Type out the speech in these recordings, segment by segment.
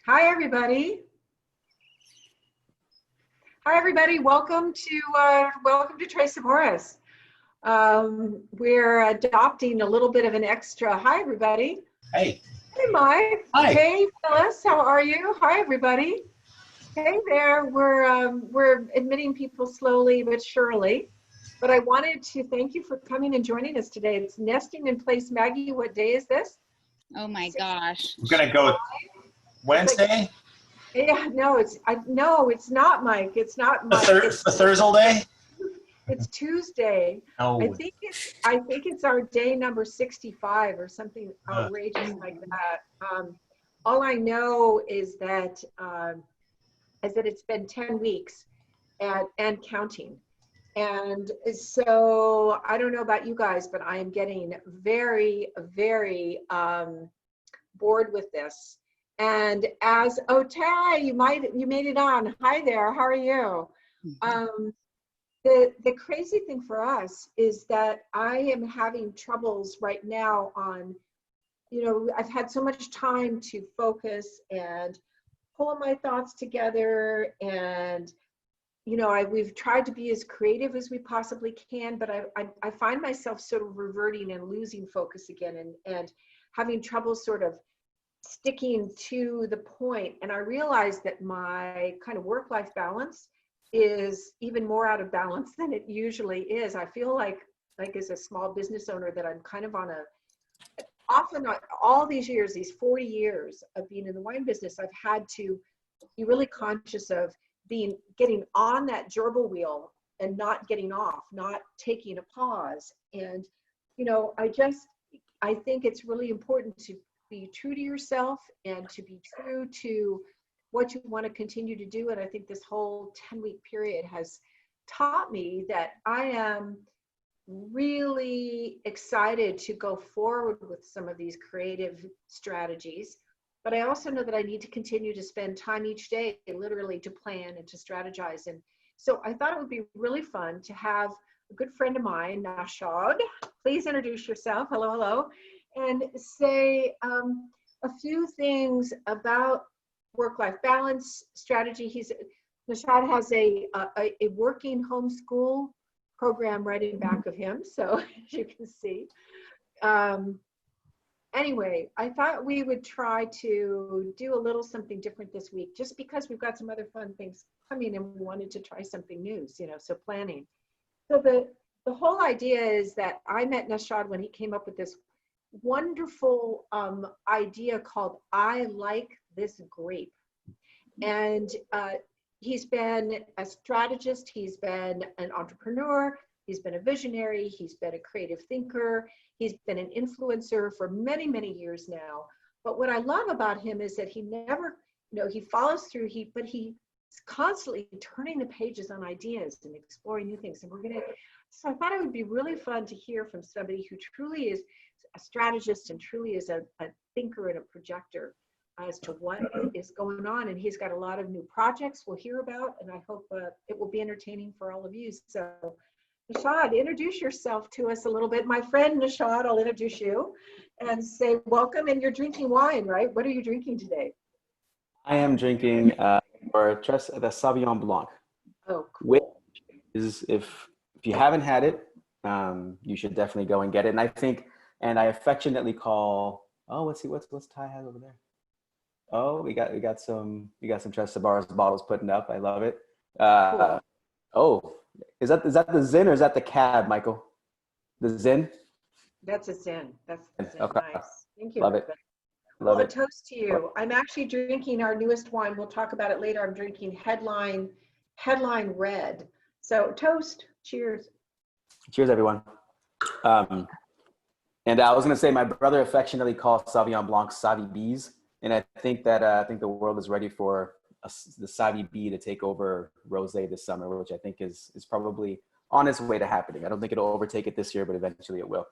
Hi, everybody. Hi, everybody. Welcome to Trace Morris. We're adopting a little bit of an extra. Hi, everybody. Hey. Hey, Mike. Hi. Hey, Phyllis. How are you? Hi, everybody. Hey there. We're admitting people slowly but surely. But I wanted to thank you for coming and joining us today. It's Nesting in Place. Maggie, what day is this? Oh my gosh. We're going to go Wednesday? Yeah, no, it's not, Mike. It's not, Mike. The Thursday? It's Tuesday. No. I think it's our day number 65 or something outrageous like that. All I know is that it's been 10 weeks and counting. And so I don't know about you guys, but I am getting very, very bored with this. And Ty, you made it on. Hi there. How are you? The crazy thing for us is that I am having troubles right now on, I've had so much time to focus and pull my thoughts together, and we've tried to be as creative as we possibly can, but I find myself sort of reverting and losing focus again, and having trouble sort of sticking to the point. And I realized that my kind of work-life balance is even more out of balance than it usually is. I feel like as a small business owner that I'm kind of on often all these years, these 40 years of being in the wine business, I've had to be really conscious of getting on that gerbil wheel and not getting off, not taking a pause. And, I think it's really important to be true to yourself and to be true to what you want to continue to do. And I think this whole 10-week period has taught me that I am really excited to go forward with some of these creative strategies. But I also know that I need to continue to spend time each day, literally, to plan and to strategize. And so I thought it would be really fun to have a good friend of mine, Naushad. Please introduce yourself. Hello, hello. And say a few things about work-life balance strategy. Naushad has a working homeschool program right in back of him, so as you can see. Anyway, I thought we would try to do a little something different this week, just because we've got some other fun things coming and we wanted to try something new, so planning. So the whole idea is that I met Naushad when he came up with this wonderful idea called I Like This Grape. And he's been a strategist, he's been an entrepreneur, he's been a visionary, he's been a creative thinker, he's been an influencer for many, many years now. But what I love about him is that he never, he follows through, but he's constantly turning the pages on ideas and exploring new things. And so I thought it would be really fun to hear from somebody who truly is a strategist and truly is a thinker and a projector as to what is going on. And he's got a lot of new projects we'll hear about, and I hope it will be entertaining for all of you. So Naushad, introduce yourself to us a little bit. My friend Naushad, I'll introduce you and say welcome. And you're drinking wine, right? What are you drinking today? I am drinking the Sauvignon Blanc. Oh, cool. Which is, if you haven't had it, you should definitely go and get it. And I affectionately call. Oh, let's see what's Ty has over there. Oh, we got some Tres Sabars bottles putting up. I love it. Cool. Oh, is that the Zin or is that the Cab, Michael? The Zin? That's a Zin. That's a Zin. Okay. Nice. Thank you. Love it. Love Well, it. a toast to you. I'm actually drinking our newest wine. We'll talk about it later. I'm drinking Headline Red. So toast. Cheers. Cheers, everyone. And I was going to say, my brother affectionately calls Sauvignon Blanc Savi Bees. And I think the world is ready for the Savi Bee to take over Rosé this summer, which I think is probably on its way to happening. I don't think it'll overtake it this year, but eventually it will.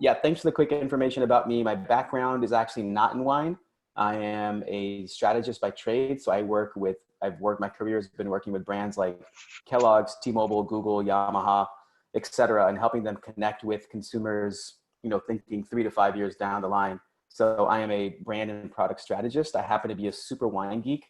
Yeah, thanks for the quick information about me. My background is actually not in wine. I am a strategist by trade. So my career has been working with brands like Kellogg's, T-Mobile, Google, Yamaha, et cetera, and helping them connect with consumers, thinking 3 to 5 years down the line So I am a brand and product strategist. I happen to be a super wine geek.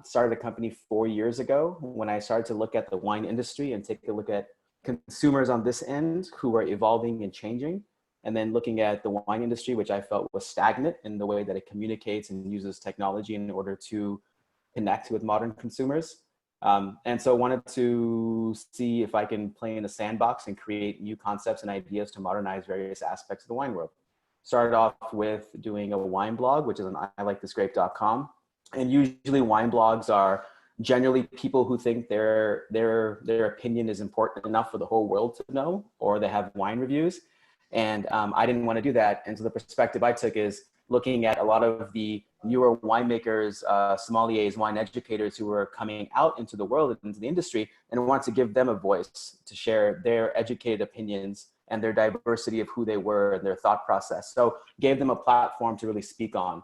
Started a company 4 years ago when I started to look at the wine industry and take a look at consumers on this end who are evolving and changing, and then looking at the wine industry, which I felt was stagnant in the way that it communicates and uses technology in order to connect with modern consumers. And so I wanted to see if I can play in a sandbox and create new concepts and ideas to modernize various aspects of the wine world. Started off with doing a wine blog, which is on ilikethisgrape.com. And usually wine blogs are generally people who think their opinion is important enough for the whole world to know, or they have wine reviews. And I didn't want to do that. And so the perspective I took is looking at a lot of the newer winemakers, sommeliers, wine educators who were coming out into the world, into the industry, and wanted to give them a voice to share their educated opinions and their diversity of who they were and their thought process. So gave them a platform to really speak on.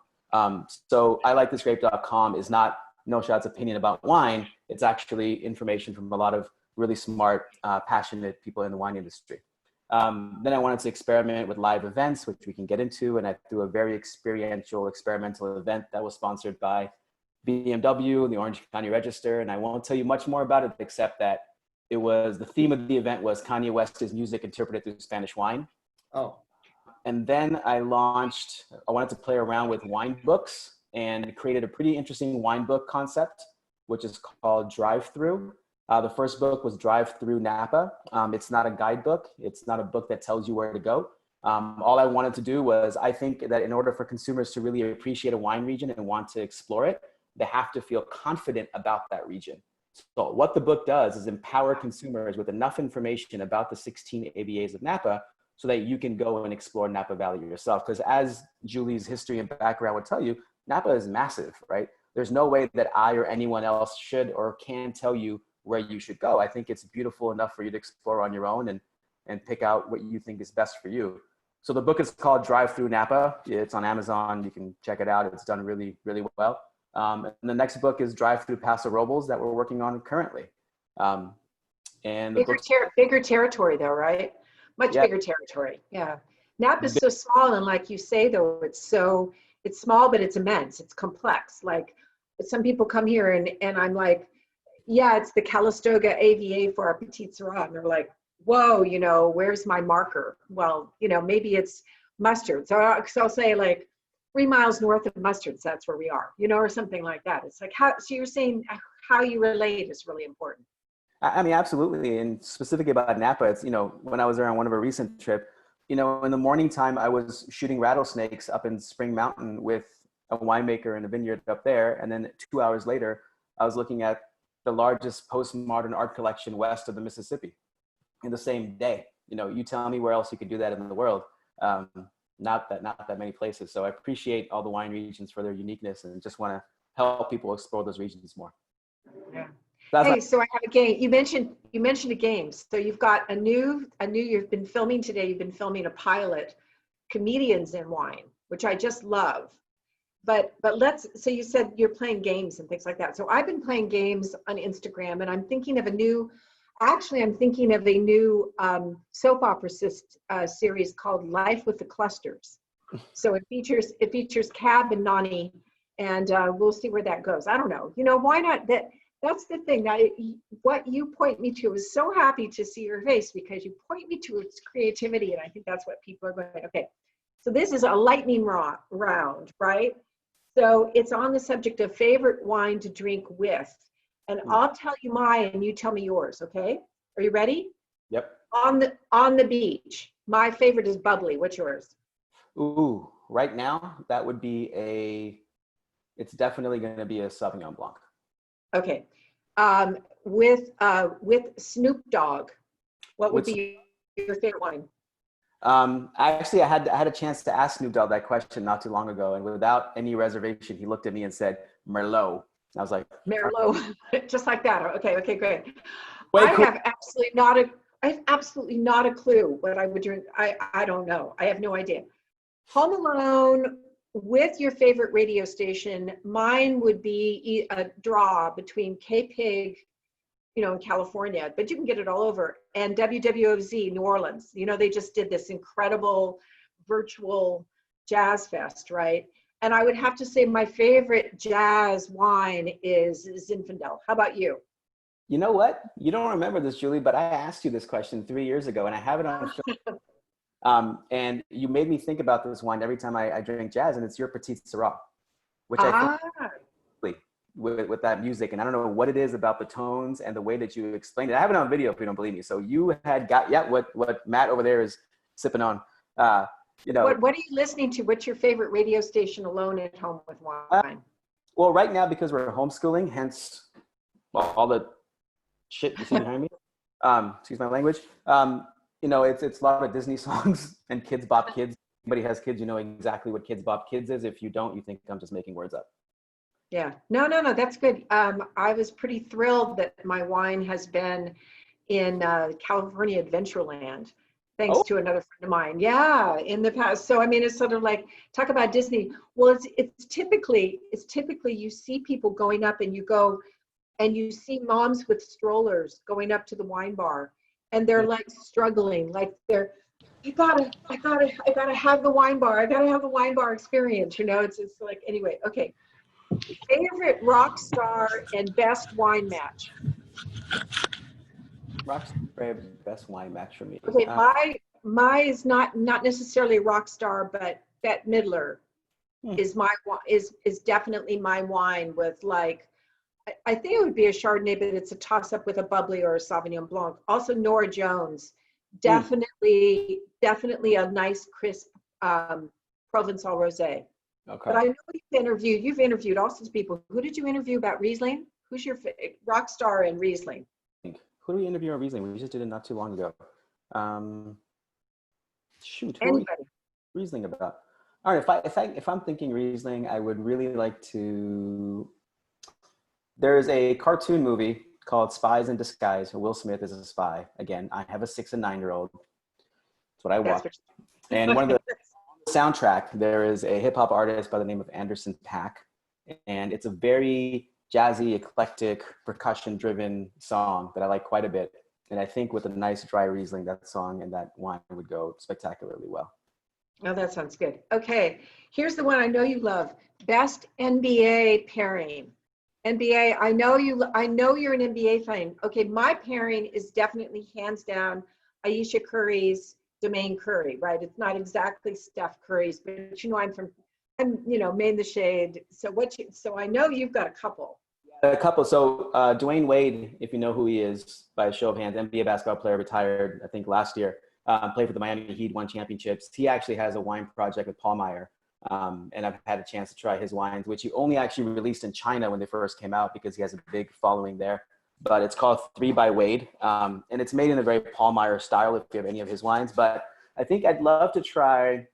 So ilikethisgrape.com is not Naushad's opinion about wine. It's actually information from a lot of really smart, passionate people in the wine industry. Then I wanted to experiment with live events, which we can get into, and I threw a very experiential, experimental event that was sponsored by BMW, the Orange County Register, and I won't tell you much more about it except that it was, the theme of the event was Kanye West's music interpreted through Spanish wine. Oh. And then I wanted to play around with wine books and created a pretty interesting wine book concept, which is called Drive Through. The first book was Drive Through Napa. It's not a guidebook. It's not a book that tells you where to go. All I wanted to do was, I think that in order for consumers to really appreciate a wine region and want to explore it, they have to feel confident about that region. So what the book does is empower consumers with enough information about the 16 AVAs of Napa so that you can go and explore Napa Valley yourself. Because as Julie's history and background would tell you, Napa is massive, right? There's no way that I or anyone else should or can tell you where you should go. I think it's beautiful enough for you to explore on your own and pick out what you think is best for you. So the book is called Drive Through Napa. It's on Amazon. You can check it out. It's done really, really well. And the next book is Drive Through Paso Robles that we're working on currently. And the bigger territory though, right? Much bigger territory. Yeah. Napa is so small, and like you say though, it's small, but it's immense. It's complex. Like some people come here and I'm like, yeah, it's the Calistoga AVA for our Petite Syrah. And they're like, whoa, where's my marker? Well, maybe it's Mustard. So I'll say like 3 miles north of Mustard, so that's where we are, or something like that. It's like, so you're saying how you relate is really important. I mean, absolutely. And specifically about Napa, it's, when I was there on one of a recent trip, in the morning time, I was shooting rattlesnakes up in Spring Mountain with a winemaker in a vineyard up there. And then 2 hours later, I was looking at the largest postmodern art collection west of the Mississippi in the same day. You tell me where else you could do that in the world. Not that many places. So I appreciate all the wine regions for their uniqueness and just want to help people explore those regions more. Yeah. Hey, so I have a game. You mentioned a game. So you've got you've been filming today. You've been filming a pilot, Comedians in Wine, which I just love. But so you said you're playing games and things like that. So I've been playing games on Instagram, and I'm thinking of a new soap opera series called Life with the Clusters. So it features Cab and Nani, and we'll see where that goes. I don't know. Why not? That's the thing. Now, what you point me to, is so happy to see your face because you point me to its creativity, and I think that's what people are going, okay. So this is a lightning round, right? So it's on the subject of favorite wine to drink with. And I'll tell you mine and you tell me yours, okay? Are you ready? Yep. On the beach. My favorite is bubbly. What's yours? Ooh, right now, that would be it's definitely going to be a Sauvignon Blanc. Okay. With Snoop Dogg, what would be your favorite wine? Actually, I had a chance to ask Snoop Dogg that question not too long ago, and without any reservation, he looked at me and said, Merlot. I was like, Merlot, just like that. Okay, great. Cool. I have absolutely not a clue what I would drink. I don't know. I have no idea. Home Alone with your favorite radio station. Mine would be a draw between K-Pig, in California, but you can get it all over, and WWOZ New Orleans. They just did this incredible virtual jazz fest, right? And I would have to say my favorite jazz wine is Zinfandel. How about you? You know what? You don't remember this, Julie, but I asked you this question 3 years ago, and I have it on film. And you made me think about this wine every time I drink jazz, and it's your Petite Sirah, which I think Ah, with that music. And I don't know what it is about the tones and the way that you explained it. I have it on video if you don't believe me. So you had got, yeah, what Matt over there is sipping on. You know, what are you listening to? What's your favorite radio station alone at home with wine? well, right now, because we're homeschooling, hence all the shit you see behind me. Excuse my language. You know, it's a lot of Disney songs and Kids Bop Kids. Anybody has kids, you know exactly what Kids Bop Kids is. If you don't, you think I'm just making words up. Yeah, no, that's good. I was pretty thrilled that my wine has been in California Adventureland, thanks Oh. to another friend of mine. Yeah, in the past. So I mean, it's sort of like, talk about Disney. Well, it's typically you see people going up, and you go and you see moms with strollers going up to the wine bar, and they're like struggling, like I gotta have the wine bar. I gotta have the wine bar experience. You know, it's like, anyway, okay. Favorite rock star and best wine match. Rock's best wine match for me. Okay, my is not necessarily a rock star, but Bette Midler is is definitely my wine with, like, I think it would be a Chardonnay, but it's a toss up with a bubbly or a Sauvignon Blanc. Also Nora Jones, definitely a nice crisp Provençal rosé. Okay. But I know you've interviewed all sorts of people. Who did you interview about Riesling? Who's your rock star in Riesling? Who do we interview on Riesling? We just did it not too long ago. Shoot, who Anybody. are we Riesling about? All right, if I'm thinking Riesling, I would really like to. There's a cartoon movie called Spies in Disguise. Will Smith is a spy. Again, I have a 6 and 9-year-old. That's what I watch. And one of the soundtrack, there is a hip hop artist by the name of Anderson .Paak, and it's a very jazzy, eclectic, percussion-driven song that I like quite a bit. And I think with a nice dry Riesling, that song and that wine would go spectacularly well. Oh, that sounds good. Okay, here's the one I know you love. Best NBA pairing. NBA, I know you're an NBA fan. Okay, my pairing is definitely hands down Ayesha Curry's Domaine Curry, right? It's not exactly Steph Curry's, but you know, I'm Maine the Shade. So I know you've got a couple. A couple. So Dwayne Wade, if you know who he is, by a show of hands, NBA basketball player, retired, I think last year, played for the Miami Heat, won championships. He actually has a wine project with Paul Meyer. And I've had a chance to try his wines, which he only actually released in China when they first came out because he has a big following there. But it's called 3 by Wade. And it's made in a very Paul Meyer style if you have any of his wines. But I think I'd love to try,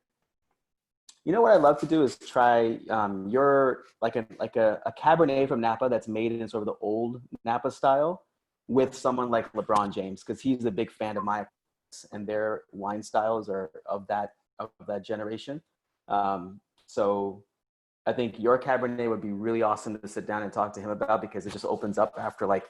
you know what I'd love to do is try your like a Cabernet from Napa that's made in sort of the old Napa style with someone like LeBron James, because he's a big fan of my, and their wine styles are of that generation. So I think your Cabernet would be really awesome to sit down and talk to him about, because it just opens up after, like,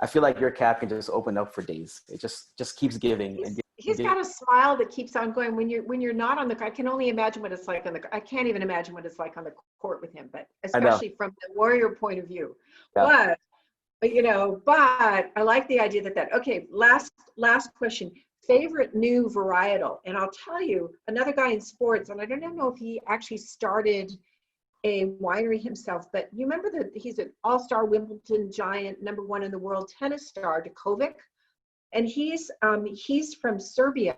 I feel like your Cab can just open up for days. It just keeps giving. He's got a smile that keeps on going when you're not on the. I can only imagine what it's like on the. I can't even imagine what it's like on the court with him, but especially from the warrior point of view. Yeah. But I like the idea that. Okay, last question. Favorite new varietal, and I'll tell you, another guy in sports, and I don't know if he actually started a winery himself, but you remember that he's an all-star Wimbledon giant, #1 in the world tennis star, Djokovic, and he's from Serbia.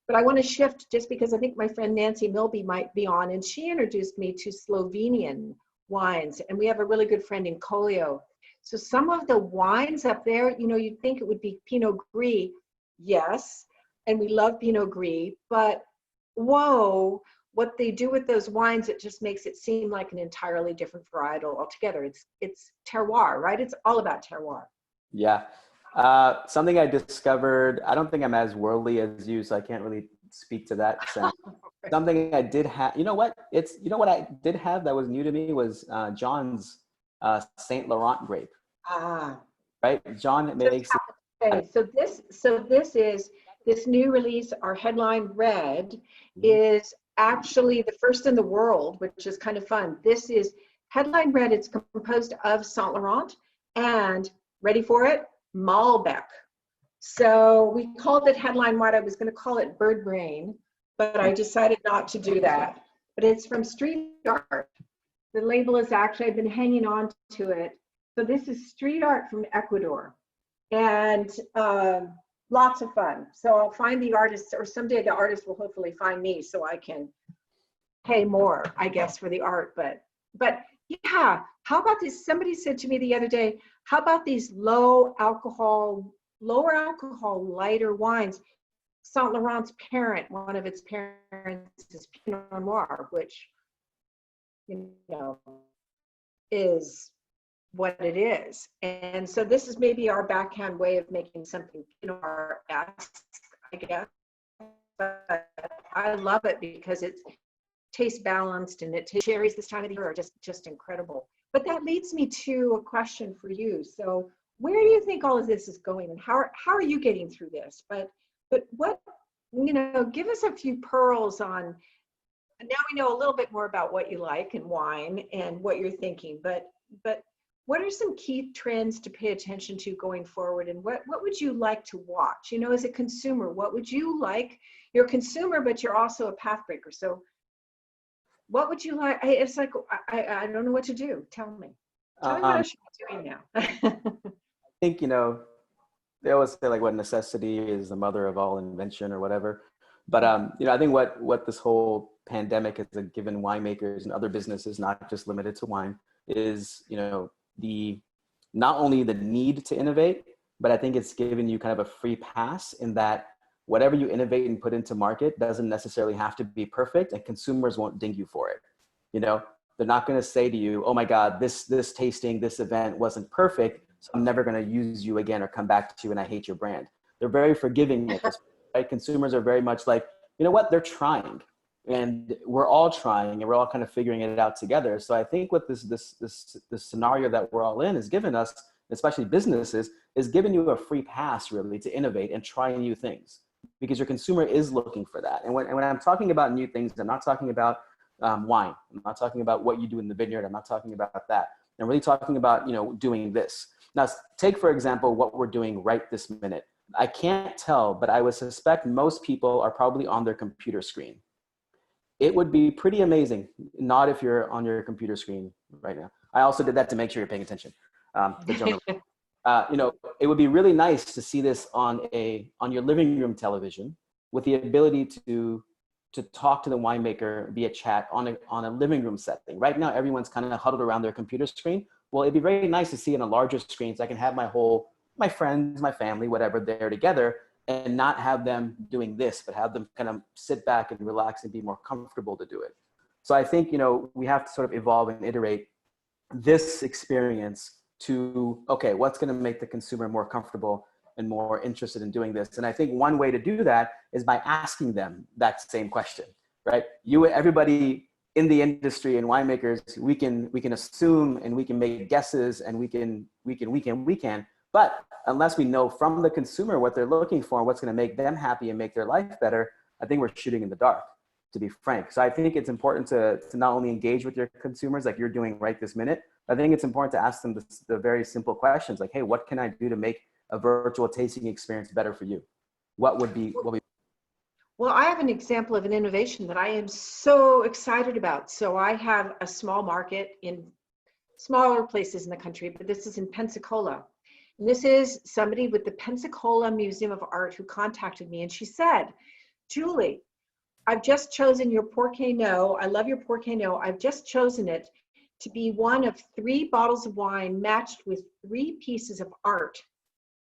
But I want to shift just because I think my friend Nancy Milby might be on, and she introduced me to Slovenian wines, and we have a really good friend in Kolio. So some of the wines up there, you'd think it would be Pinot Gris. Yes, and we love Pinot Gris, but whoa, what they do with those wines, it just makes it seem like an entirely different varietal altogether. It's terroir, right? It's all about terroir. Yeah. Something I discovered, I don't think I'm as worldly as you, so I can't really speak to that sense. Something I did have, you know what I did have that was new to me was John's Saint Laurent grape. Right? John makes. Okay, so this is this new release. Our headline red is actually the first in the world, which is kind of fun. This is headline read, it's composed of Saint Laurent and, ready for it, Malbec. So we called it headline white. I was going to call it Bird Brain, but I decided not to do that. But it's from street art. The label is actually, I've been hanging on to it. So this is street art from Ecuador, and lots of fun. So I'll find the artist, or someday the artist will hopefully find me so I can pay more, I guess, for the art. But yeah, how about this? Somebody said to me the other day, how about these lower alcohol, lighter wines? Saint Laurent's parent, one of its parents is Pinot Noir, which, you know, is what it is. And so this is maybe our backhand way of making something Pinot Noir-esque, I guess. But I love it because it tastes balanced, and it tastes, cherries this time of the year are just incredible. But that leads me to a question for you. So where do you think all of this is going, and how are you getting through this? But what, you know, give us a few pearls on, now we know a little bit more about what you like in wine and what you're thinking, but what are some key trends to pay attention to going forward, and what would you like to watch? You know, as a consumer, what would you like? You're a consumer, but you're also a path breaker. So what would you like? It's like, I don't know what to do. Tell me what I should be doing now. I think, you know, they always say like what necessity is the mother of all invention or whatever. But, you know, I think what this whole pandemic has given winemakers and other businesses, not just limited to wine, is, you know, not only the need to innovate, but I think it's given you kind of a free pass in that whatever you innovate and put into market doesn't necessarily have to be perfect, and consumers won't ding you for it. You know, they're not going to say to you, oh my God, this tasting, this event wasn't perfect, so I'm never going to use you again or come back to you and I hate your brand. They're very forgiving at this point, right? Consumers are very much like, you know what, they're trying. And we're all trying, and we're all kind of figuring it out together. So I think what this scenario that we're all in is giving us, especially businesses, is giving you a free pass really to innovate and try new things, because your consumer is looking for that. And when I'm talking about new things, I'm not talking about wine. I'm not talking about what you do in the vineyard. I'm not talking about that. I'm really talking about, you know, doing this. Now, take, for example, what we're doing right this minute. I can't tell, but I would suspect most people are probably on their computer screen. It would be pretty amazing, not if you're on your computer screen right now. I also did that to make sure you're paying attention. You know, it would be really nice to see this on your living room television, with the ability to talk to the winemaker via chat on a living room setting. Right now, everyone's kind of huddled around their computer screen. Well, it'd be very nice to see on a larger screen, so I can have my friends, my family, whatever, there together, and not have them doing this, but have them kind of sit back and relax and be more comfortable to do it. So I think, you know, we have to sort of evolve and iterate this experience to, okay, what's going to make the consumer more comfortable and more interested in doing this? And I think one way to do that is by asking them that same question, right? Everybody in the industry and winemakers, we can assume and we can make guesses and we can, but unless we know from the consumer what they're looking for and what's going to make them happy and make their life better, I think we're shooting in the dark, to be frank. So I think it's important to not only engage with your consumers like you're doing right this minute, I think it's important to ask them the very simple questions like, hey, what can I do to make a virtual tasting experience better for you? What would be? Well, I have an example of an innovation that I am so excited about. So I have a small market in smaller places in the country, but this is in Pensacola. And this is somebody with the Pensacola Museum of Art who contacted me, and she said, Julie, I've just chosen your Porcano. I love your Porcano. I've just chosen it to be one of 3 bottles of wine matched with 3 pieces of art.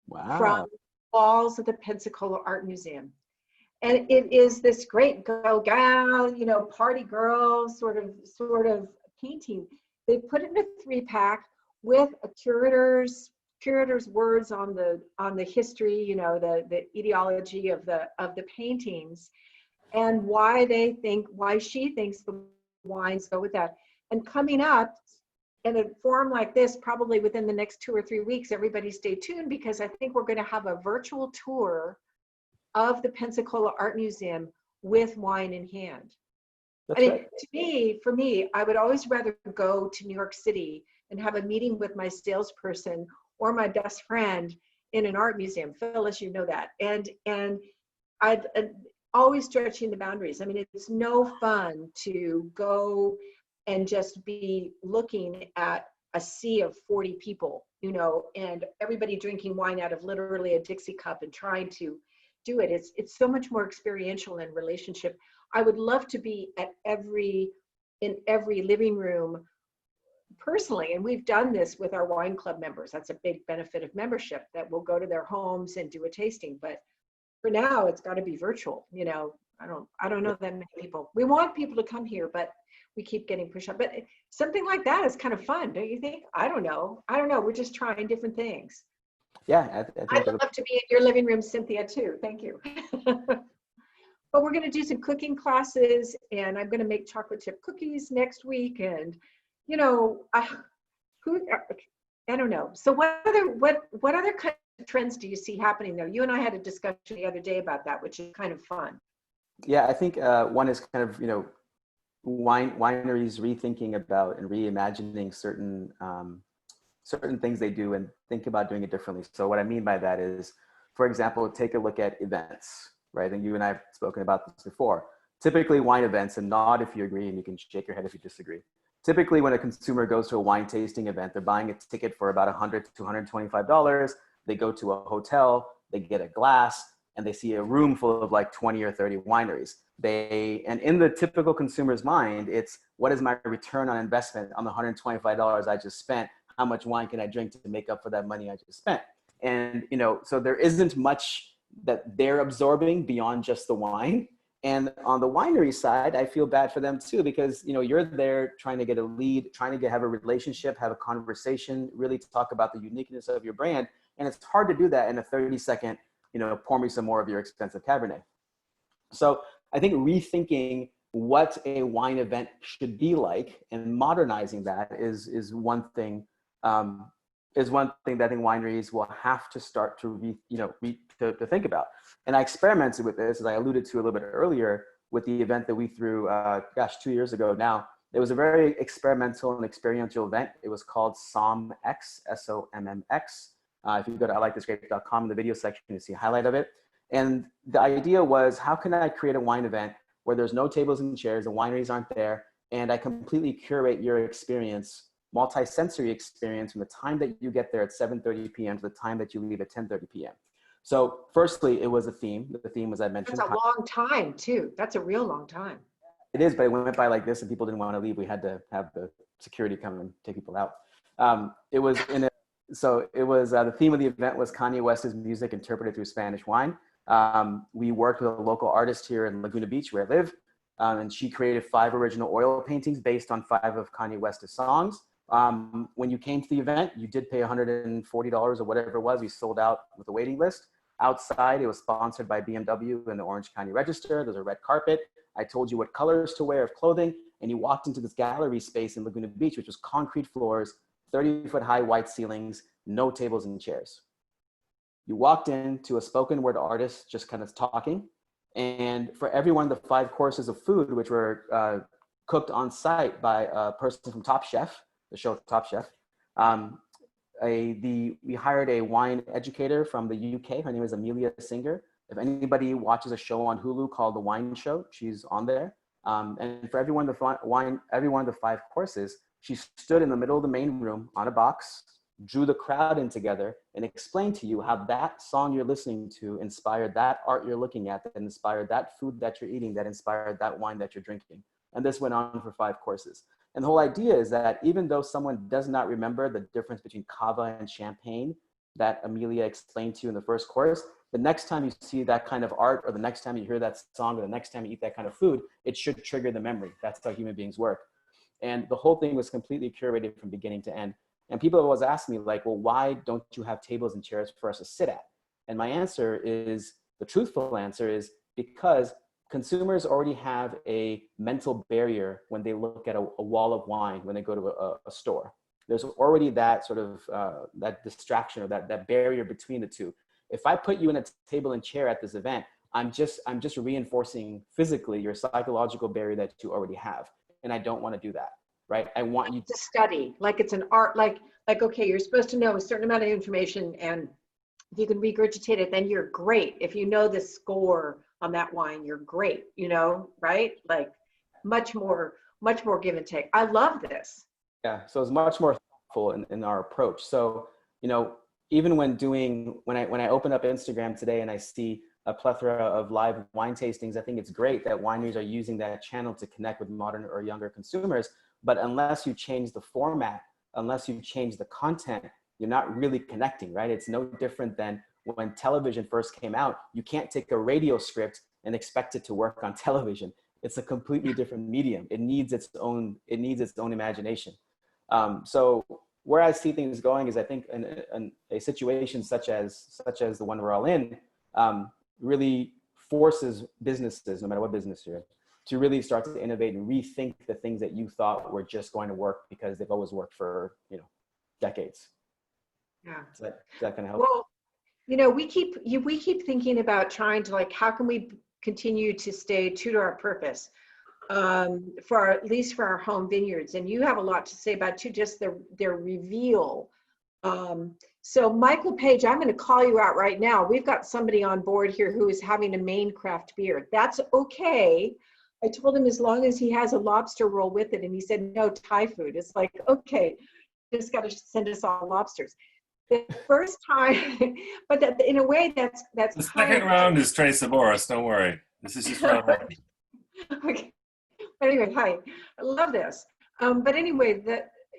Wow. From the walls of the Pensacola Art Museum. And it is this great girl gal, you know, party girl sort of painting. They put it in a 3-pack with a curator's words on the history, you know, the ideology of the paintings, and why she thinks the wines go with that. And coming up in a form like this, probably within the next 2 or 3 weeks, everybody stay tuned, because I think we're going to have a virtual tour of the Pensacola Art Museum with wine in hand. I That's mean, right. for me, I would always rather go to New York City and have a meeting with my salesperson or my best friend in an art museum. Phyllis, you know that. And I've always stretching the boundaries. I mean, it's no fun to go and just be looking at a sea of 40 people, and everybody drinking wine out of literally a Dixie cup and trying to do it. It's so much more experiential in relationship. I would love to be in every living room personally, and we've done this with our wine club members. That's a big benefit of membership, that we'll go to their homes and do a tasting. But for now, it's got to be virtual. I don't know that many people. We want people to come here, but we keep getting pushed up. But something like that is kind of fun, don't you think? I don't know. We're just trying different things. Yeah, I I'd think that. love to be in your living room, Cynthia, too. Thank you. But we're going to do some cooking classes, and I'm going to make chocolate chip cookies next week. And, I don't know. So what other kind of trends do you see happening there? You and I had a discussion the other day about that, which is kind of fun. Yeah, I think one is kind of, wineries rethinking about and reimagining certain things they do and think about doing it differently. So what I mean by that is, for example, take a look at events, right? And you and I have spoken about this before. Typically wine events, and nod if you agree, and you can shake your head if you disagree. Typically when a consumer goes to a wine tasting event, they're buying a ticket for about $100 to $125. They go to a hotel, they get a glass, and they see a room full of like 20 or 30 wineries. And in the typical consumer's mind, it's, what is my return on investment on the $125 I just spent? How much wine can I drink to make up for that money I just spent? And, so there isn't much that they're absorbing beyond just the wine. And on the winery side, I feel bad for them too, because, you're there trying to get a lead, trying to have a relationship, have a conversation, really talk about the uniqueness of your brand. And it's hard to do that in a 30-second, pour me some more of your expensive Cabernet. So I think rethinking what a wine event should be like and modernizing that is one thing. Is one thing that I think wineries will have to start to to think about. And I experimented with this, as I alluded to a little bit earlier, with the event that we threw, 2 years ago now. It was a very experimental and experiential event. It was called SOMX, SOMMX. If you go to ilikethisgrape.com in the video section, you see a highlight of it. And the idea was, how can I create a wine event where there's no tables and chairs, the wineries aren't there, and I completely curate your experience, multi-sensory experience, from the time that you get there at 7:30 p.m. to the time that you leave at 10:30 p.m. So firstly, it was a theme. The theme, as I mentioned. That's a long time too. That's a real long time. It is, but it went by like this and people didn't want to leave. We had to have the security come and take people out. The theme of the event was Kanye West's music interpreted through Spanish wine. We worked with a local artist here in Laguna Beach, where I live, and she created 5 original oil paintings based on 5 of Kanye West's songs. When you came to the event, you did pay $140 or whatever it was. We sold out with a waiting list. Outside, it was sponsored by BMW and the Orange County Register. There's a red carpet. I told you what colors to wear of clothing, and you walked into this gallery space in Laguna Beach, which was concrete floors, 30-foot high white ceilings, no tables and chairs. You walked into a spoken word artist just kind of talking, and for every one of the 5 courses of food, which were cooked on site by a person from Top Chef, the show Top Chef, we hired a wine educator from the UK. Her name is Amelia Singer. If anybody watches a show on Hulu called The Wine Show, she's on there. And for every one of the 5 courses, she stood in the middle of the main room on a box, drew the crowd in together, and explained to you how that song you're listening to inspired that art you're looking at, that inspired that food that you're eating, that inspired that wine that you're drinking. And this went on for 5 courses. And the whole idea is that even though someone does not remember the difference between cava and champagne that Amelia explained to you in the first course, the next time you see that kind of art, or the next time you hear that song, or the next time you eat that kind of food, it should trigger the memory. That's how human beings work. And the whole thing was completely curated from beginning to end. And people always ask me, like, well, why don't you have tables and chairs for us to sit at? And my answer is, the truthful answer is, because consumers already have a mental barrier when they look at a wall of wine, when they go to a store. There's already that sort of that distraction, or that barrier between the two. If I put you in a table and chair at this event, I'm just reinforcing physically your psychological barrier that you already have. And I don't want to do that, right? I want you to study, like it's an art, like, okay, you're supposed to know a certain amount of information, and if you can regurgitate it, then you're great. If you know the score on that wine, you're great, you know, right? Like much more give and take. I love this. Yeah, so it's much more thoughtful in our approach. So, you know, even when I open up Instagram today and I see a plethora of live wine tastings, I think it's great that wineries are using that channel to connect with modern or younger consumers. But unless you change the format, unless you change the content, you're not really connecting, right? It's no different than when television first came out. You can't take a radio script and expect it to work on television. It's a completely different medium. It needs its own imagination. So where I see things going is, I think in a situation such as the one we're all in, really forces businesses, no matter what business you're in, to really start to innovate and rethink the things that you thought were just going to work because they've always worked for, you know, decades. Yeah. Is that going to help? Well, you know, we keep thinking about trying to, like, how can we continue to stay true to our purpose, at least for our home vineyards. And you have a lot to say about too, just their reveal. So Michael Page, I'm going to call you out right now. We've got somebody on board here who is having a Maine craft beer. That's okay. I told him as long as he has a lobster roll with it, and he said no Thai food. It's like, okay, just got to send us all lobsters. The first time, but that, in a way, that's the second round is Tres Sabores. Don't worry. This is just round one. Okay. But anyway, hi. I love this. But anyway,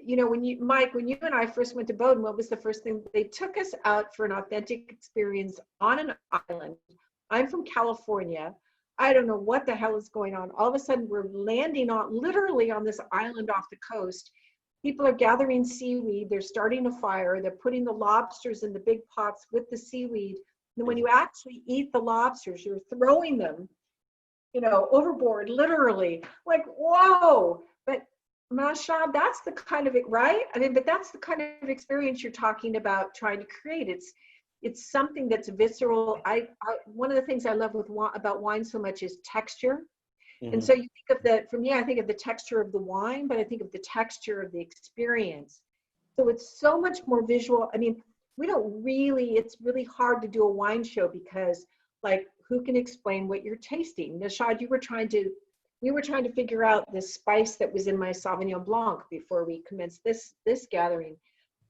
you know, Mike, when you and I first went to Bowdoin, what was the first thing? They took us out for an authentic experience on an island. I'm from California. I don't know what the hell is going on. All of a sudden, we're landing literally on this island off the coast. People are gathering seaweed. They're starting a fire. They're putting the lobsters in the big pots with the seaweed. And when you actually eat the lobsters, you're throwing them, you know, overboard, literally. Like, whoa. But Naushad, that's the kind of it, right? I mean, but that's the kind of experience you're talking about trying to create. It's something that's visceral. One of the things I love about wine so much is texture. Mm-hmm. And so you think of for me, I think of the texture of the wine, but I think of the texture of the experience. So it's so much more visual. I mean, it's really hard to do a wine show because, like, who can explain what you're tasting? Naushad, we were trying to figure out the spice that was in my Sauvignon Blanc before we commenced this gathering.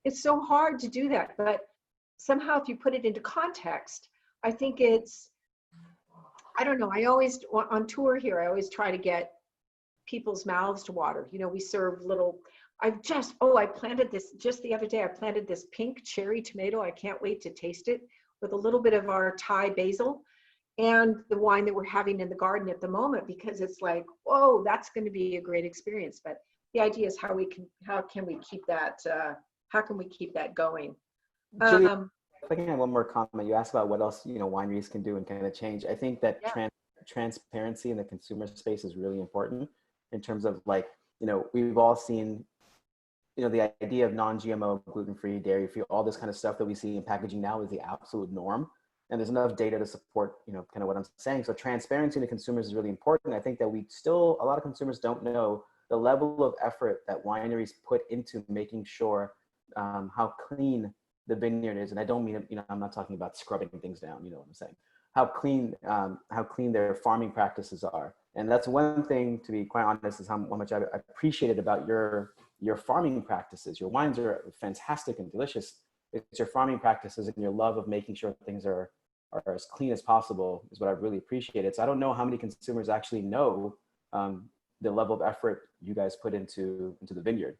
It's so hard to do that, but somehow if you put it into context, I think I don't know, on tour here, I always try to get people's mouths to water. You know, we serve I planted this just the other day. I planted this pink cherry tomato. I can't wait to taste it with a little bit of our Thai basil and the wine that we're having in the garden at the moment, because it's like, whoa, that's going to be a great experience. But the idea is how can we keep that going? Julie, if I can have one more comment. You asked about what else, you know, wineries can do and kind of change. I think that transparency in the consumer space is really important in terms of, like, you know, we've all seen, you know, the idea of non-GMO, gluten-free, dairy-free, all this kind of stuff that we see in packaging now is the absolute norm. And there's enough data to support, you know, kind of what I'm saying. So transparency to consumers is really important. I think that a lot of consumers don't know the level of effort that wineries put into making sure how clean the vineyard is. And I don't mean, you know, I'm not talking about scrubbing things down, you know what I'm saying? How clean their farming practices are. And that's one thing, to be quite honest, is how much I appreciated about your farming practices. Your wines are fantastic and delicious. It's your farming practices and your love of making sure things are as clean as possible is what I really appreciated. So I don't know how many consumers actually know the level of effort you guys put into the vineyard.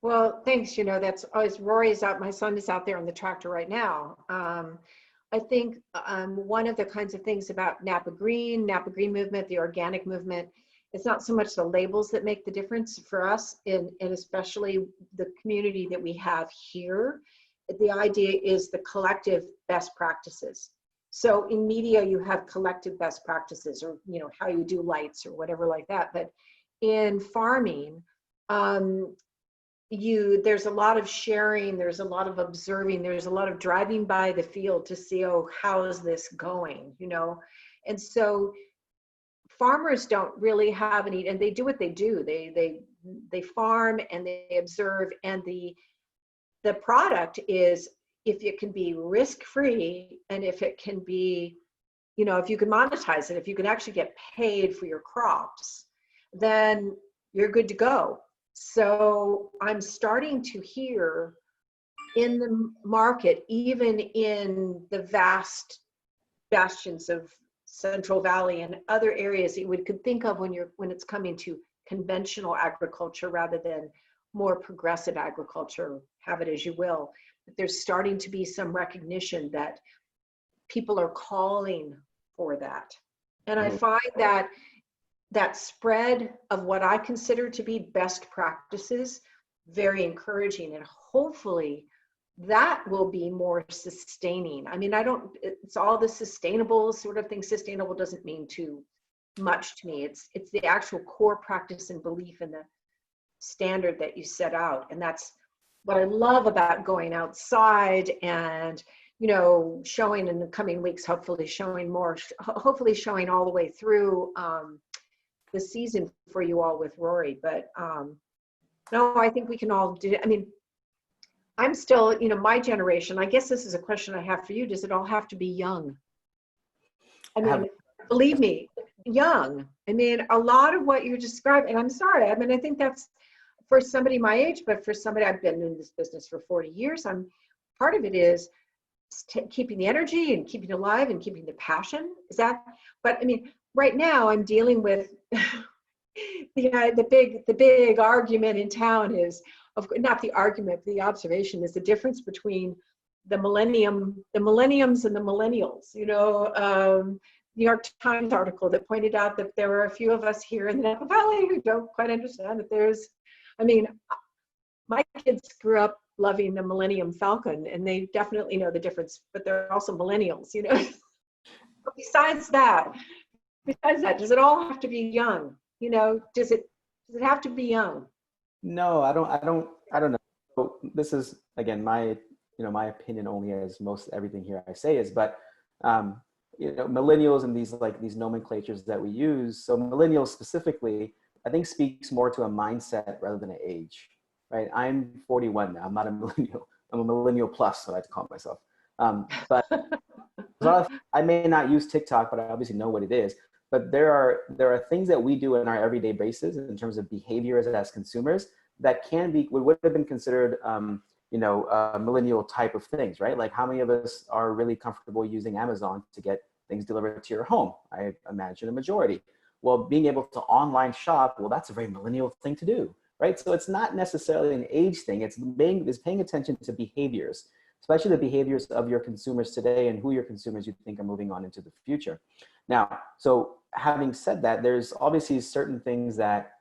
Well, thanks. You know, that's always, Rory's out. My son is out there on the tractor right now. I think one of the kinds of things about Napa Green movement, the organic movement, it's not so much the labels that make the difference for us, and especially the community that we have here. The idea is the collective best practices. So in media, you have collective best practices, or, you know, how you do lights or whatever like that. But in farming, there's a lot of sharing, there's a lot of observing, there's a lot of driving by the field to see, oh, how is this going, you know? And so farmers don't really have any, and they do what they do. They farm and they observe, and the product is, if it can be risk-free, and if it can be, you know, if you can monetize it, if you can actually get paid for your crops, then you're good to go. So I'm starting to hear in the market, even in the vast bastions of Central Valley and other areas that you could think of when it's coming to conventional agriculture rather than more progressive agriculture, have it as you will. But there's starting to be some recognition that people are calling for that. And I find that spread of what I consider to be best practices very encouraging, and hopefully that will be more sustaining. I mean, it's all the sustainable sort of thing. Sustainable doesn't mean too much to me. It's the actual core practice and belief in the standard that you set out. And that's what I love about going outside and, you know, showing in the coming weeks, hopefully showing all the way through the season for you all with Rory. But no, I think we can all do it. I mean, I'm still, you know, my generation, I guess this is a question I have for you. Does it all have to be young? I mean, believe me, young. I mean, a lot of what you're describing, and I'm sorry, I mean, I think that's for somebody my age, but for somebody, I've been in this business for 40 years. Part of it is keeping the energy and keeping it alive and keeping the passion. But I mean, right now I'm dealing with the big argument in town is, not the argument, but the observation is the difference between the millenniums and the millennials. You know, New York Times article that pointed out that there were a few of us here in the Napa Valley who don't quite understand that my kids grew up loving the Millennium Falcon, and they definitely know the difference, but they're also millennials, you know. But besides that, does it all have to be young? You know, does it have to be young? No, I don't know. So this is, again, my opinion only, as most everything here I say is, but you know, millennials and these nomenclatures that we use. So millennials specifically, I think, speaks more to a mindset rather than an age, right? I'm 41 now. I'm not a millennial. I'm a millennial plus, I like to call myself. But I may not use TikTok, but I obviously know what it is. But there are things that we do in our everyday basis in terms of behaviors as consumers that would have been considered, millennial type of things, right? Like, how many of us are really comfortable using Amazon to get things delivered to your home? I imagine a majority. Well, being able to online shop, well, that's a very millennial thing to do, right? So it's not necessarily an age thing. It's paying attention to behaviors, especially the behaviors of your consumers today and who your consumers you think are moving on into the future. Now, so having said that, there's obviously certain things that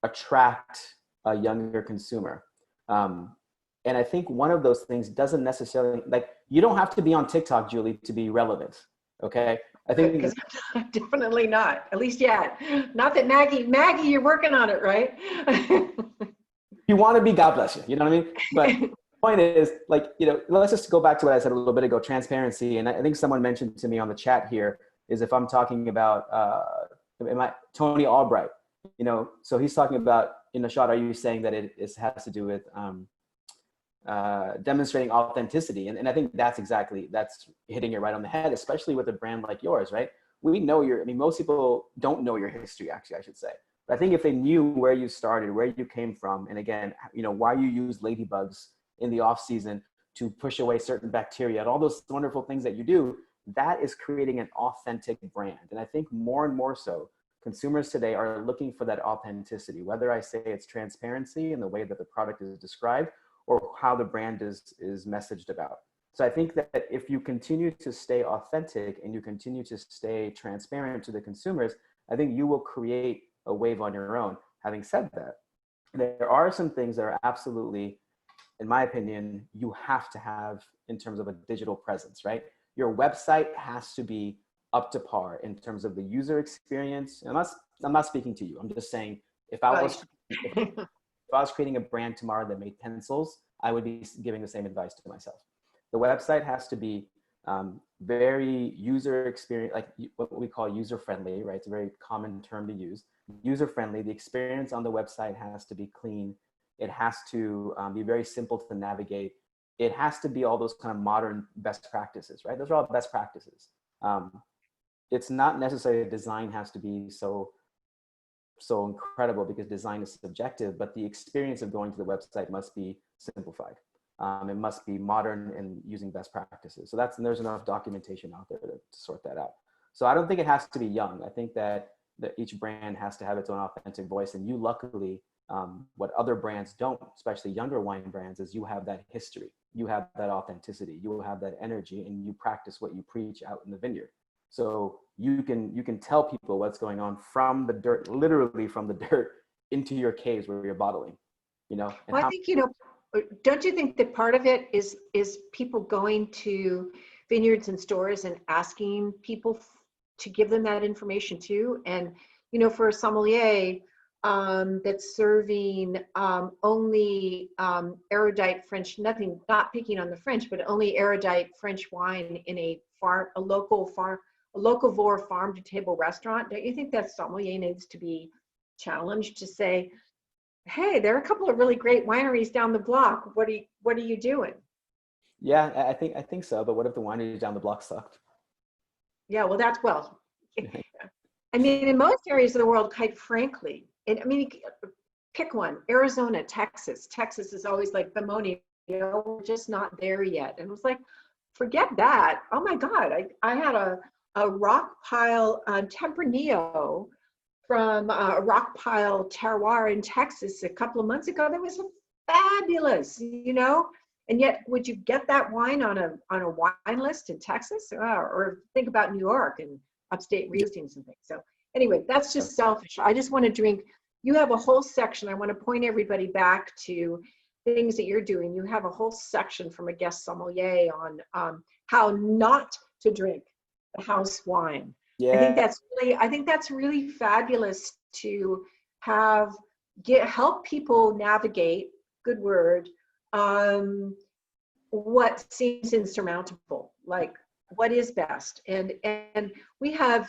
attract a younger consumer. And I think one of those things doesn't necessarily, like, you don't have to be on TikTok, Julie, to be relevant, okay? I think because I'm definitely not, at least yet. Not that Maggie, you're working on it, right? You want to be, God bless you, you know what I mean? But the point is, like, you know, let's just go back to what I said a little bit ago, transparency. And I think someone mentioned to me on the chat here is if I'm talking about Tony Albright, you know, so he's talking about, in the shot, are you saying that it has to do with demonstrating authenticity? And I think that's hitting it right on the head, especially with a brand like yours, right? We know most people don't know your history, actually, I should say. But I think if they knew where you started, where you came from, and again, you know, why you use ladybugs in the off season to push away certain bacteria and all those wonderful things that you do, that is creating an authentic brand. And I think more and more so, consumers today are looking for that authenticity, whether I say it's transparency in the way that the product is described or how the brand is messaged about. So I think that if you continue to stay authentic and you continue to stay transparent to the consumers, I think you will create a wave on your own. Having said that, there are some things that are absolutely, in my opinion, you have to have in terms of a digital presence, right? Your website has to be up to par in terms of the user experience. And I'm not speaking to you. I'm just saying, if I was creating a brand tomorrow that made pencils, I would be giving the same advice to myself. The website has to be very user experience, like what we call user friendly, right? It's a very common term to use. User friendly. The experience on the website has to be clean. It has to be very simple to navigate. It has to be all those kind of modern best practices, right? Those are all best practices. It's not necessarily design has to be so incredible, because design is subjective, but the experience of going to the website must be simplified. It must be modern and using best practices. So there's enough documentation out there to sort that out. So I don't think it has to be young. I think that each brand has to have its own authentic voice. And you luckily, what other brands don't, especially younger wine brands, is you have that history. You have that authenticity. You have that energy, and you practice what you preach out in the vineyard. So you can tell people what's going on from the dirt, literally from the dirt into your caves where you're bottling, you know. And Well, I think, don't you think that part of it is people going to vineyards and stores and asking people to give them that information too? And, for a sommelier that's serving only erudite French, not picking on the French, but only erudite French wine in a local vor farm to table restaurant, don't you think that sommelier needs to be challenged to say, hey, there are a couple of really great wineries down the block. What are you doing? Yeah, I think so. But what if the wineries down the block sucked? Yeah, I mean, in most areas of the world, quite frankly, and I mean, pick one: Arizona, Texas. Texas is always like bemoaning, we're just not there yet. And it was like, forget that. Oh my God, I had a rock pile Tempranillo from a rock pile terroir in Texas a couple of months ago. That was fabulous, and yet would you get that wine on a wine list in Texas? Or think about New York and upstate Riesling and things. So anyway, that's just selfish. I just want to drink. You have a whole section. I want to point everybody back to things that you're doing. You have a whole section from a guest sommelier on how not to drink the house wine. Yeah. I think that's really fabulous to help people navigate, good word, what seems insurmountable, like what is best. And we have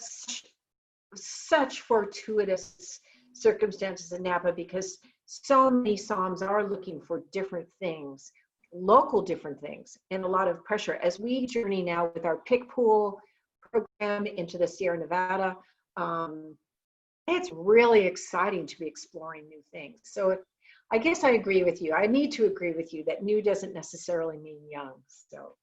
such fortuitous circumstances in Napa, because so many somms are looking for different things, local different things, and a lot of pressure. As we journey now with our pick pool program into the Sierra Nevada, it's really exciting to be exploring new things. So I guess I agree with you. I need to agree with you that new doesn't necessarily mean young. So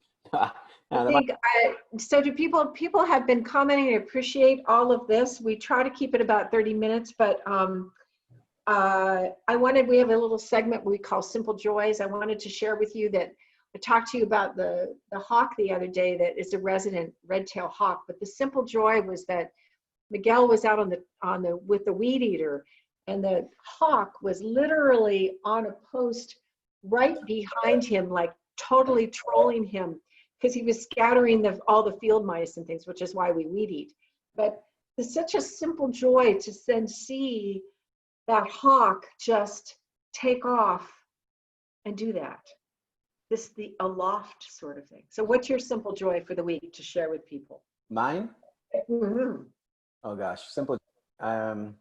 so do people have been commenting. I appreciate all of this. We try to keep it about 30 minutes, but we have a little segment we call Simple Joys. I wanted to share with you that I talked to you about the hawk the other day that is a resident red-tailed hawk, but the simple joy was that Miguel was out with the weed eater, and the hawk was literally on a post right behind him, like totally trolling him, because he was scattering all the field mice and things, which is why we weed eat. But it's such a simple joy to then see that hawk just take off and do that. The aloft sort of thing. So what's your simple joy for the week to share with people? Mine? Mm-hmm. Oh gosh, simple. I've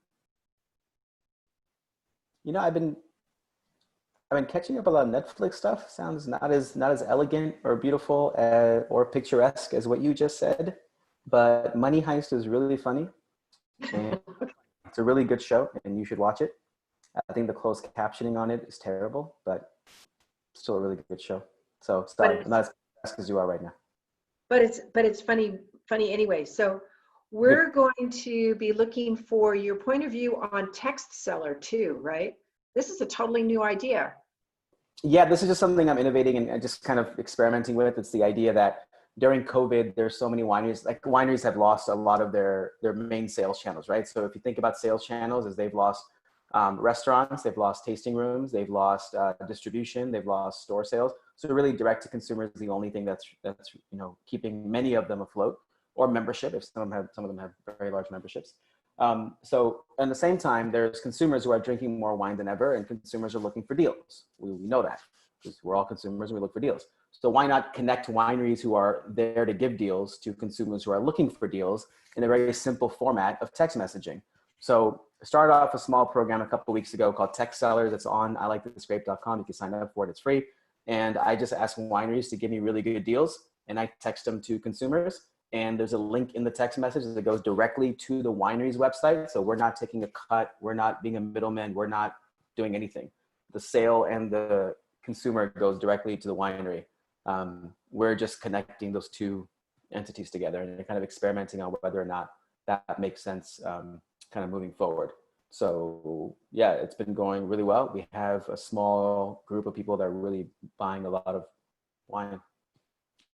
been catching up a lot of Netflix stuff. Sounds not as elegant or beautiful or picturesque as what you just said, but Money Heist is really funny, and it's a really good show, and you should watch it. I think the closed captioning on it is terrible, but still a really good show. So sorry, I'm not as fast as you are right now. But it's funny anyway. So we're going to be looking for your point of view on text seller too, right? This is a totally new idea. Yeah, this is just something I'm innovating and just kind of experimenting with. It's the idea that during COVID, there's so many wineries, like wineries have lost a lot of their main sales channels, right? So if you think about sales channels, as they've lost restaurants, they've lost tasting rooms, they've lost distribution, they've lost store sales. So really direct to consumer is the only thing that's keeping many of them afloat, or membership, if some of them have very large memberships. So at the same time, there's consumers who are drinking more wine than ever, and consumers are looking for deals. We know that because we're all consumers and we look for deals. So why not connect wineries who are there to give deals to consumers who are looking for deals in a very simple format of text messaging? So I started off a small program a couple of weeks ago called Tech Sellers. It's on ilikethisgrape.com. You can sign up for it. It's free. And I just ask wineries to give me really good deals, and I text them to consumers. And there's a link in the text message that goes directly to the winery's website. So we're not taking a cut. We're not being a middleman. We're not doing anything. The sale and the consumer goes directly to the winery. We're just connecting those two entities together and kind of experimenting on whether or not that makes sense kind of moving forward. So yeah, it's been going really well. We have a small group of people that are really buying a lot of wine,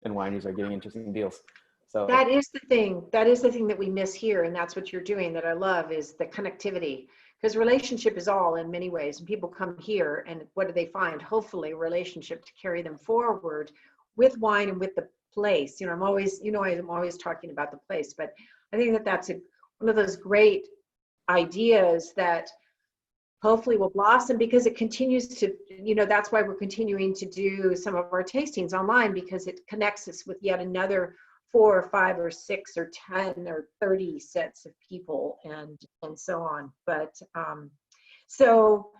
and wineries are getting interesting deals. So that is the thing. That is the thing that we miss here, and that's what you're doing that I love is the connectivity. Because relationship is all in many ways, and people come here, and what do they find? Hopefully, a relationship to carry them forward with wine and with the place. You know, I'm always talking about the place, but I think that that's one of those great ideas that hopefully will blossom because it continues to, you know, that's why we're continuing to do some of our tastings online, because it connects us with yet another 4 or 5 or 6 or 10 or 30 sets of people and so on. But so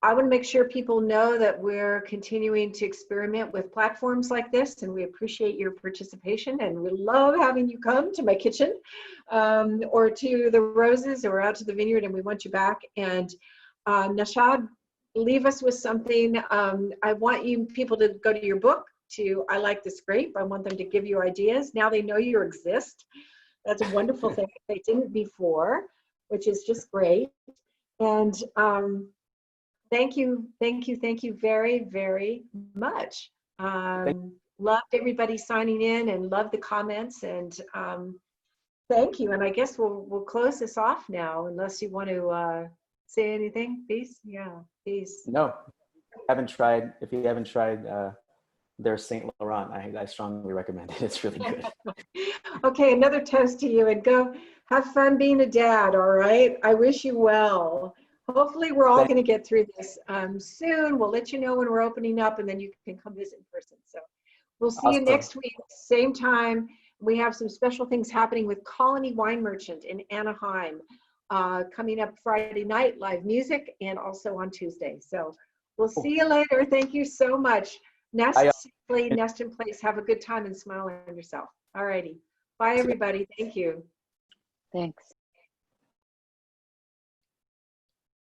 I want to make sure people know that we're continuing to experiment with platforms like this, and we appreciate your participation, and we love having you come to my kitchen or to the Roses or out to the vineyard, and we want you back. And Naushad, leave us with something. I want you people to go to your book, to I Like This Grape. I want them to give you ideas. Now they know you exist. That's a wonderful thing. They didn't before, which is just great. And thank you very, very much. Loved everybody signing in and loved the comments, and thank you. And I guess we'll close this off now, unless you want to say anything. Peace. Yeah, peace. no, if you haven't tried their Saint Laurent, I strongly recommend it. It's really good. Okay, another toast to you, and go have fun being a dad. All right. I wish you well. Hopefully we're all going to get through this soon. We'll let you know when we're opening up, and then you can come visit in person. So we'll see you Awesome. next week, same time. We have some special things happening with Colony Wine Merchant in Anaheim coming up Friday night, live music, and also on Tuesday. So we'll see you later. Thank you so much. Nest safely, nest in place. Have a good time and smile on yourself. All righty. Bye, everybody. Thank you. Thanks.